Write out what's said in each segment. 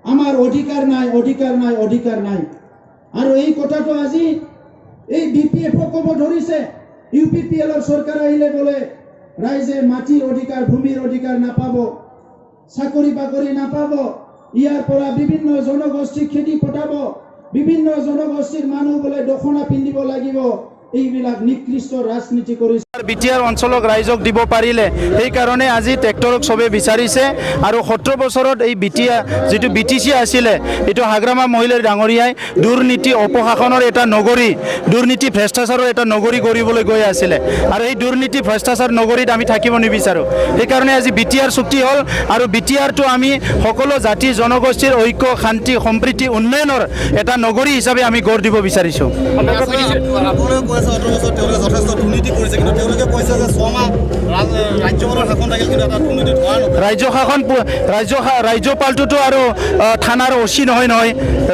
আমাৰ অধিকাৰ নাই অধিকাৰ নাই অধিকাৰ নাই আৰ এই কথাটো আজি এই বিপিএফ কব ধৰিছে ইউপিপিএল সৰকাৰ আহিলে বলে ৰাইজে মাটিৰ অধিকাৰ ভূমিৰ অধিকাৰ নাপাব চাকৰি বাকৰি নাপাব ইয়াৰ পৰা বিভিন্ন জনগোষ্ঠী খেতি পঠাব বিভিন্ন জনগোষ্ঠীৰ মানুহ বলে দখনা পিন্ধিব লাগিব এইবিলাক নিকৃষ্ট ৰাজনীতি কৰিছে বিটিআৰ অঞ্চলক ৰাইজক দিব পাৰিলে এই কাৰণে আজি ট্ৰেক্টৰক সবে বিচাৰিছে আৰু 17 বছৰত এই বিটিআ যেটো বিটিসি আছিলে এটো হাগ্ৰামা মহিলাৰ ডাঙৰীয়াই দুৰ্নীতি অপশাসনৰ এটা নগৰী দুৰ্নীতি ভ্ৰষ্টাচাৰৰ এটা নগৰী কৰিবলৈ গৈ আছিলে আৰু এই দুৰ্নীতি ভ্ৰষ্টাচাৰ নগৰীত আমি থাকিব নিবিচাৰো এই কাৰণে আজি বিটিআৰ চুক্তি হল আৰু বিটিআৰটো আমি সকলো জাতি জনগোষ্ঠীৰ ঐক্য শান্তি সম্প্ৰীতি উন্নয়নৰ এটা নগৰী হিচাপে আমি গঢ় দিব বিচাৰিছো ৰাজ্যপালটোতো আৰু থানাৰ ওচি নহয়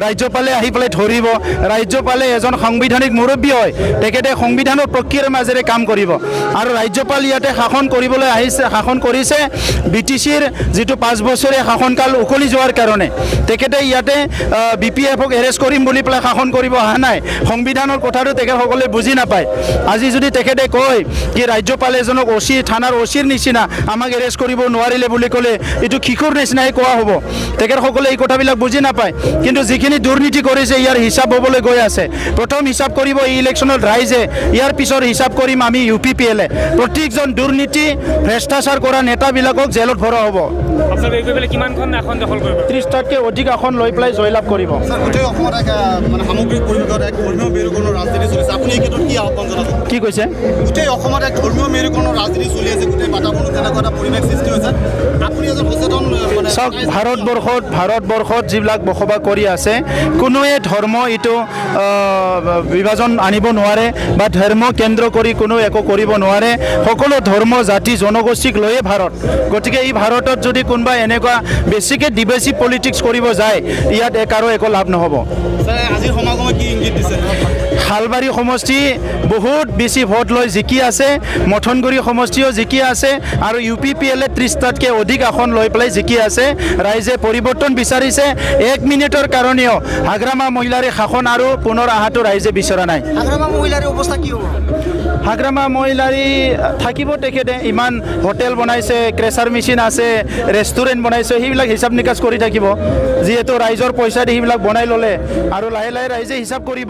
ৰাজ্যপালে আহি পেলাই ধৰিব ৰাজ্যপালে এজন সাংবিধানিক মুৰব্বী হয় তেখেতে সংবিধানৰ প্ৰক্ৰিয়াৰ মাজেৰে কাম কৰিব আৰু ৰাজ্যপাল ইয়াতে শাসন কৰিবলৈ আহিছে শাসন কৰিছে বিটিচিৰ যেটো 5 বছৰীয়া শাসনকাল উকলি যোৱাৰ কাৰণে তেখেতে ইয়াতে বিপিএফক এৰেষ্ট কৰিম বুলি পেলাই শাসন কৰিব অহা নাই সংবিধানৰ কথাটো তেখেতসকলে বুজি নাপায় আজি যদি তেখেতে কয় কি ৰাজ্যপাল এজনক ওচি থানাৰ ওচিৰ নিচিনা আমাক এৰেষ্ট কৰিব নোৱাৰিলে বুলি ক'লে এটো কিশোৰ নিচিনাই কোৱা হ'ব তেখেতসকলে এই কথাবিলাক বুজি নাপায় কিন্তু যিখিনি দুৰ্নীতি কৰিছে ইয়াৰ হিচাপ হ'বলৈ গৈ আছে প্ৰথম হিচাপ কৰিব এই ইলেকশ্যনত ৰাইজে ইয়াৰ পিছৰ হিচাপ কৰিম আমি ইউপিপিএলে প্ৰত্যেকজন দুৰ্নীতি ভ্ৰষ্টাচাৰ কৰা নেতাবিলাকক জেলত ভৰা হ'ব আপোনাক এই কৰিলে কিমানখন আসন দখল কৰিব 30টাতকৈ অধিক আসন লৈ পেলাই জয়লাভ কৰিব স্যাৰ গোটেই অসমত মানে সামগ্ৰিক পৰিৱেশত এক ধৰ্মীয় মেৰুকৰণৰ ৰাজনীতি চলিছে আপুনি এই ক্ষেত্ৰত কি আহ্বান জনাব কি কৈছে গোটেই অসমত এক ধৰ্মীয় মেৰুকৰণৰ ৰাজনীতি চলি আছে গোটেই বাতাবৰণত তেনেকুৱা এটা পৰিৱেশ সৃষ্টি হৈছে আপুনি এজন সচেতন মানে চাওক ভাৰতবৰ্ষত যিবিলাক বসবাস কৰি আছে কোনোৱে ধৰ্ম এইটো বিভাজন আনিব নোৱাৰে বা ধৰ্ম কেন্দ্ৰ কৰি কোনো একো কৰিব নোৱাৰে সকলো ধৰ্ম জাতি জনগোষ্ঠীক লৈয়ে ভাৰত গতিকে এই ভাৰতত যদি কোনোবা এনেকুৱা বেছিকৈ ডিবেচিভ পলিটিক্স কৰিব যায় ইয়াত কাৰো একো লাভ নহ'ব স্যাৰ আজিৰ সমাগমে কি ইংগিত দিছে শালবাৰী সমষ্টি বহুত বেছি ভোট লৈ জিকি আছে মথনগুৰি সমষ্টিও জিকি আছে আৰু ইউপিপিএলে 30টাতকৈ অধিক আসন লৈ পেলাই জিকি আছে ৰাইজে পৰিৱৰ্তন বিচাৰিছে 1 মিনিটৰ কাৰণেও হাগ্ৰামা মহিলাৰে শাসন আৰু পুনৰ আহাটো ৰাইজে বিচৰা নাই হাগ্ৰামা মহিলাৰ অৱস্থা কি হ'ব হাগ্ৰামা মহিলাৰী থাকিব তেখেতে ইমান হোটেল বনাইছে ক্ৰেচাৰ মেচিন আছে ৰেষ্টুৰেণ্ট বনাইছে সেইবিলাক হিচাপ নিকাচ কৰি থাকিব যিহেতু ৰাইজৰ পইচা দি সেইবিলাক বনাই ল'লে আৰু লাহে লাহে ৰাইজে হিচাপ কৰিব